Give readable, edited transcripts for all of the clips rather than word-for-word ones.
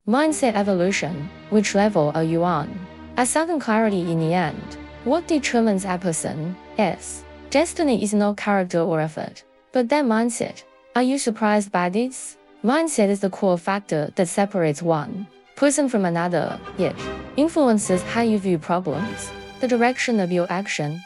Mindset evolution. Which level are you on? A sudden clarity in the end. What determines a person is destiny is not character or effort, but their mindset. Are you surprised by this? Mindset is the core factor that separates one person from another. It influences how you view problems, the direction of your actions,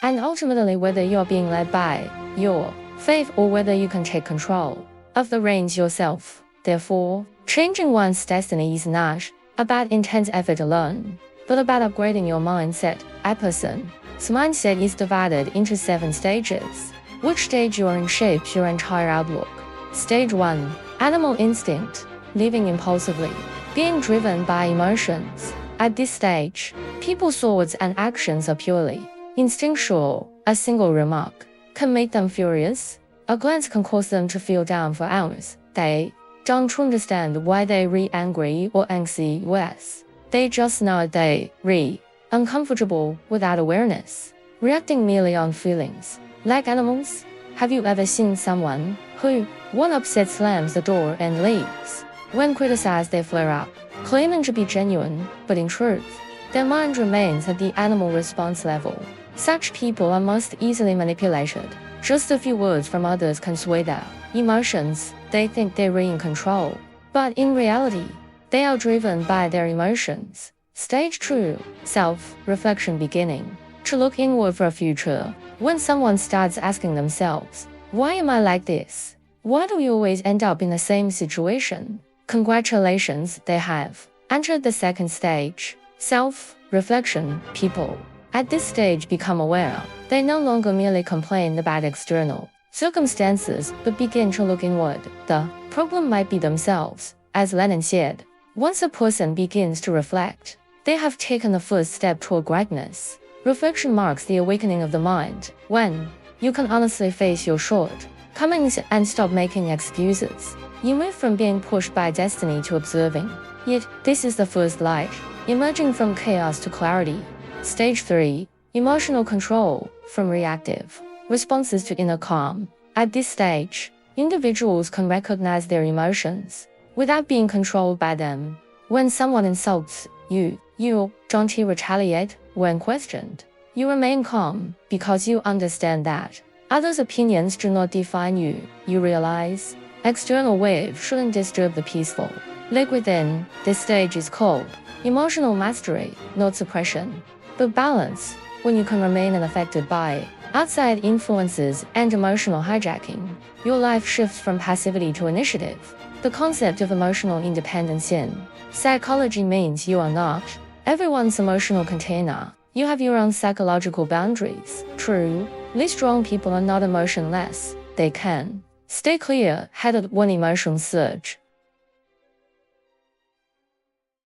and ultimately whether you're being led by your faith or whether you can take control of the reins yourself. Therefore, changing one's destiny is not about intense effort alone, but about upgrading your mindset. A person's mindset is divided into 7 stages. Which stage you're in shapes your entire outlook. Stage 1. Animal instinct. Living impulsively. Being driven by emotions. At this stage, people's thoughts and actions are purely instinctual. A single remark can make them furious. A glance can cause them to feel down for hours. They don't understand why they re angry or anxious. They just know they re uncomfortable without awareness, reacting merely on feelings. Like animals, have you ever seen someone who, when upset, slams the door and leaves? When criticized, they flare up, claiming to be genuine, but in truth, their mind remains at the animal response level. Such people are most easily manipulated. Just a few words from others can sway their emotions. They think they're in control, but in reality, they are driven by their emotions. Stage 2. Self-reflection. Beginning to look inward for a future. When someone starts asking themselves, why am I like this? Why do we always end up in the same situation? Congratulations, they have entered the second stage. Self-reflection. People at this stage become aware. They no longer merely complain about external circumstances, but begin to look inward. The problem might be themselves. As Lenin said, once a person begins to reflect, they have taken the first step toward greatness. Reflection marks the awakening of the mind, when you can honestly face your shortcomings and stop making excuses. You move from being pushed by destiny to observing. Yet, this is the first light, emerging from chaos to clarity. Stage 3. Emotional control. From reactive responses to inner calm. At this stage, individuals can recognize their emotions without being controlled by them. When someone insults you, you don't retaliate. When questioned, you remain calm because you understand that others' opinions do not define you. You realize external waves shouldn't disturb the peaceful lake within. This stage is called emotional mastery, not suppression, but balance. When you can remain unaffected by outside influences and emotional hijacking, your life shifts from passivity to initiative. The concept of emotional independence in psychology means you are not everyone's emotional container. You have your own psychological boundaries. True, strong people are not emotionless. They can stay clear-headed when emotions surge.